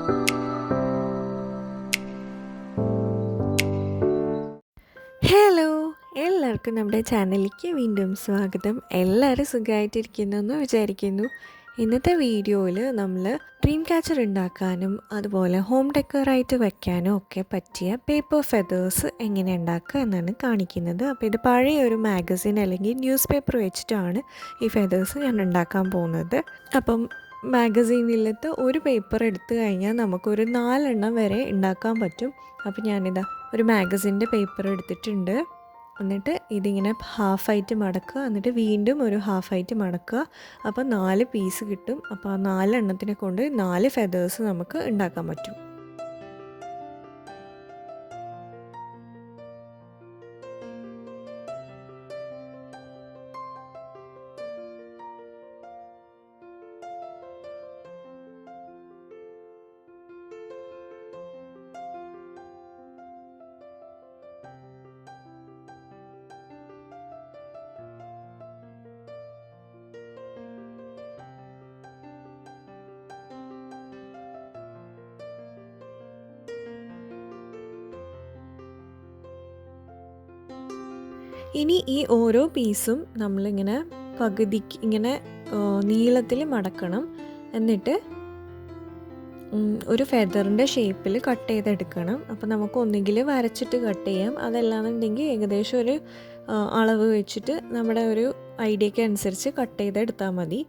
Hello, എല്ലാവർക്കും നമ്മുടെ ചാനലിലേക്ക് വീണ്ടും സ്വാഗതം. എല്ലാവരും സുഖമായിട്ടിരിക്കുന്നു എന്ന് വിചാരിക്കുന്നു. ഇന്നത്തെ വീഡിയോയിൽ നമ്മൾ ഡ്രീം ക്യാച്ചർ ഉണ്ടാക്കാനും അതുപോലെ ഹോം ഡെക്കറായിട്ട് വെക്കാനും ഒക്കെ പറ്റിയ പേപ്പർ ഫെദേഴ്സ് എങ്ങനെ ഉണ്ടാക്കുക എന്നാണ് കാണിക്കുന്നത്. അപ്പോൾ ഇത് പഴയ ഒരു മാഗസിൻ അല്ലെങ്കിൽ ന്യൂസ് പേപ്പർ വെച്ചിട്ടാണ് ഈ ഫെദേഴ്സ് ഞാൻ ഉണ്ടാക്കാൻ പോകുന്നത്. അപ്പം മാഗസീനിലത്തെ ഒരു പേപ്പർ എടുത്തു കഴിഞ്ഞാൽ നമുക്കൊരു 4 എണ്ണം വരെ ഉണ്ടാക്കാൻ പറ്റും. അപ്പോൾ ഞാനിതാ ഒരു മാഗസിൻ്റെ പേപ്പർ എടുത്തിട്ടുണ്ട്. എന്നിട്ട് ഇതിങ്ങനെ ഹാഫായിട്ട് മടക്കുക, എന്നിട്ട് വീണ്ടും ഒരു ഹാഫായിട്ട് മടക്കുക. അപ്പോൾ 4 പീസ് കിട്ടും. അപ്പോൾ ആ 4 എണ്ണത്തിനെ കൊണ്ട് 4 ഫെദേഴ്സ് നമുക്ക് ഉണ്ടാക്കാൻ പറ്റും. ഇനി ഈ ഓരോ പീസും നമ്മളിങ്ങനെ പകുതിക്ക് ഇങ്ങനെ നീളത്തിൽ മടക്കണം. എന്നിട്ട് ഒരു ഫെദറിൻ്റെ ഷേപ്പിൽ കട്ട് ചെയ്തെടുക്കണം. അപ്പോൾ നമുക്ക് ഒന്നുകിൽ വരച്ചിട്ട് കട്ട് ചെയ്യാം, അതല്ലാന്നുണ്ടെങ്കിൽ ഏകദേശം ഒരു അളവ് വെച്ചിട്ട് നമ്മുടെ ഒരു ഐഡിയയ്ക്ക് അനുസരിച്ച് കട്ട് ചെയ്തെടുത്താൽ മതി.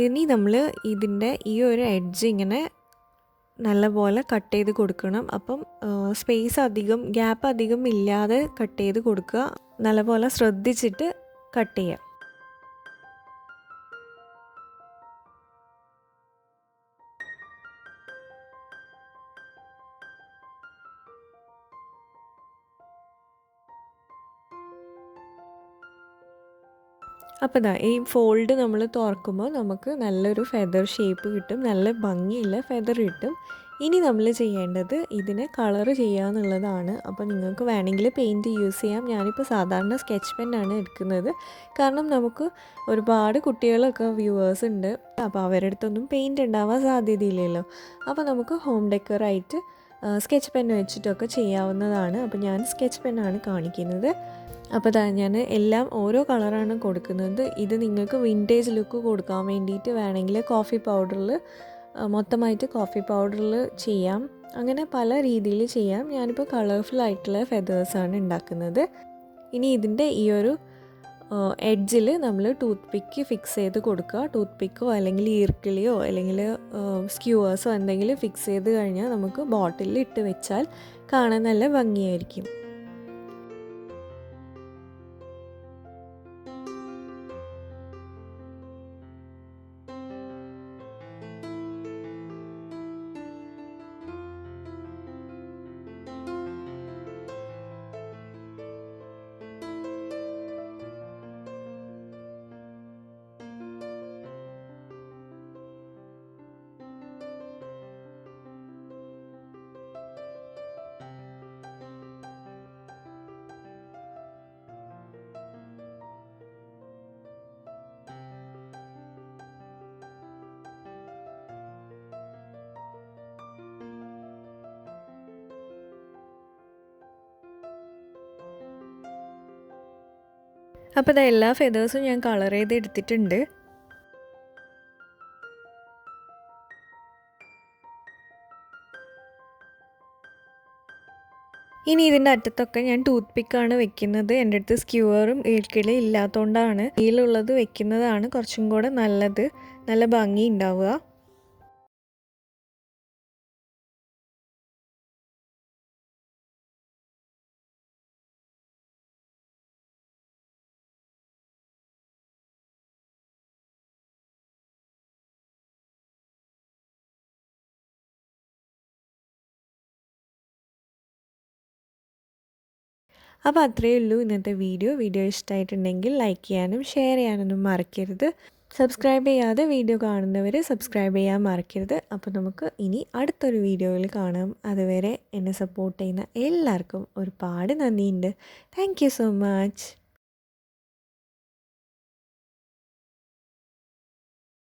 ഇനി നമ്മൾ ഇതിൻ്റെ ഈ ഒരു എഡ്ജ് ഇങ്ങനെ നല്ലപോലെ കട്ട് ചെയ്ത് കൊടുക്കണം. അപ്പം സ്പേസ് അധികം ഗ്യാപ്പ് അധികം ഇല്ലാതെ കട്ട് ചെയ്ത് കൊടുക്കുക. നല്ലപോലെ ശ്രദ്ധിച്ചിട്ട് കട്ട് ചെയ്യാം. അപ്പോൾ ഇതാ ഈ ഫോൾഡ് നമ്മൾ തുറക്കുമ്പോൾ നമുക്ക് നല്ലൊരു ഫെദർ ഷേപ്പ് കിട്ടും, നല്ല ഭംഗിയുള്ള ഫെദർ കിട്ടും. ഇനി നമ്മൾ ചെയ്യേണ്ടത് ഇതിനെ കളർ ചെയ്യുക എന്നുള്ളതാണ്. അപ്പോൾ നിങ്ങൾക്ക് വേണമെങ്കിൽ പെയിൻറ്റ് യൂസ് ചെയ്യാം. ഞാനിപ്പോൾ സാധാരണ സ്കെച്ച് പെന്നാണ് എടുക്കുന്നത്, കാരണം നമുക്ക് ഒരുപാട് കുട്ടികളൊക്കെ വ്യൂവേഴ്സ് ഉണ്ട്. അപ്പോൾ അവരുടെ അടുത്തൊന്നും പെയിൻറ്റ് ഉണ്ടാവാൻ സാധ്യതയില്ലല്ലോ. അപ്പോൾ നമുക്ക് ഹോം ഡെക്കറായിട്ട് സ്കെച്ച് പെൻ വെച്ചിട്ടൊക്കെ ചെയ്യാവുന്നതാണ്. അപ്പോൾ ഞാൻ സ്കെച്ച് പെന്നാണ് കാണിക്കുന്നത്. അപ്പോൾ ഞാൻ എല്ലാം ഓരോ കളറാണ് കൊടുക്കുന്നത്. ഇത് നിങ്ങൾക്ക് വിൻറ്റേജ് ലുക്ക് കൊടുക്കാൻ വേണ്ടിയിട്ട് വേണമെങ്കിൽ കോഫി പൗഡറിൽ മൊത്തമായിട്ട് കോഫി പൗഡറിൽ ചെയ്യാം. അങ്ങനെ പല രീതിയിൽ ചെയ്യാം. ഞാനിപ്പോൾ കളർഫുൾ ആയിട്ടുള്ള ഫെദേഴ്സാണ് ഉണ്ടാക്കുന്നത്. ഇനി ഇതിൻ്റെ ഈ ഒരു എഡ്ജിൽ നമ്മൾ ടൂത്ത് പിക്ക് ഫിക്സ് ചെയ്ത് കൊടുക്കുക. ടൂത്ത് പിക്കോ അല്ലെങ്കിൽ ഈർക്കിളിയോ അല്ലെങ്കിൽ സ്ക്യൂവേഴ്സോ എന്തെങ്കിലും ഫിക്സ് ചെയ്ത് കഴിഞ്ഞാൽ നമുക്ക് ബോട്ടിലിൽ ഇട്ട് വെച്ചാൽ കാണാൻ നല്ല ഭംഗിയായിരിക്കും. അപ്പോൾ ഇത് എല്ലാ ഫെദേഴ്സും ഞാൻ കളർ ചെയ്ത് എടുത്തിട്ടുണ്ട്. ഇനി ഇതിൻ്റെ അറ്റത്തൊക്കെ ഞാൻ ടൂത്ത് പിക്കാണ് വെക്കുന്നത്. എൻ്റെ അടുത്ത് സ്ക്യൂവറും ഈർക്കിളി ഇല്ലാത്തതുകൊണ്ടാണ് ഇതിലുള്ളത് വെക്കുന്നതാണ് കുറച്ചും കൂടെ നല്ലത്, നല്ല ഭംഗി ഉണ്ടാവുക. അപ്പോൾ അത്രയേ ഉള്ളൂ ഇന്നത്തെ വീഡിയോ ഇഷ്ടമായിട്ടുണ്ടെങ്കിൽ ലൈക്ക് ചെയ്യാനും ഷെയർ ചെയ്യാനൊന്നും മറക്കരുത്. സബ്സ്ക്രൈബ് ചെയ്യാതെ വീഡിയോ കാണുന്നവർ സബ്സ്ക്രൈബ് ചെയ്യാൻ മറക്കരുത്. അപ്പോൾ നമുക്ക് ഇനി അടുത്തൊരു വീഡിയോയിൽ കാണാം. അതുവരെ എന്നെ സപ്പോർട്ട് ചെയ്യുന്ന എല്ലാവർക്കും ഒരുപാട് നന്ദിയുണ്ട്. Thank you so much.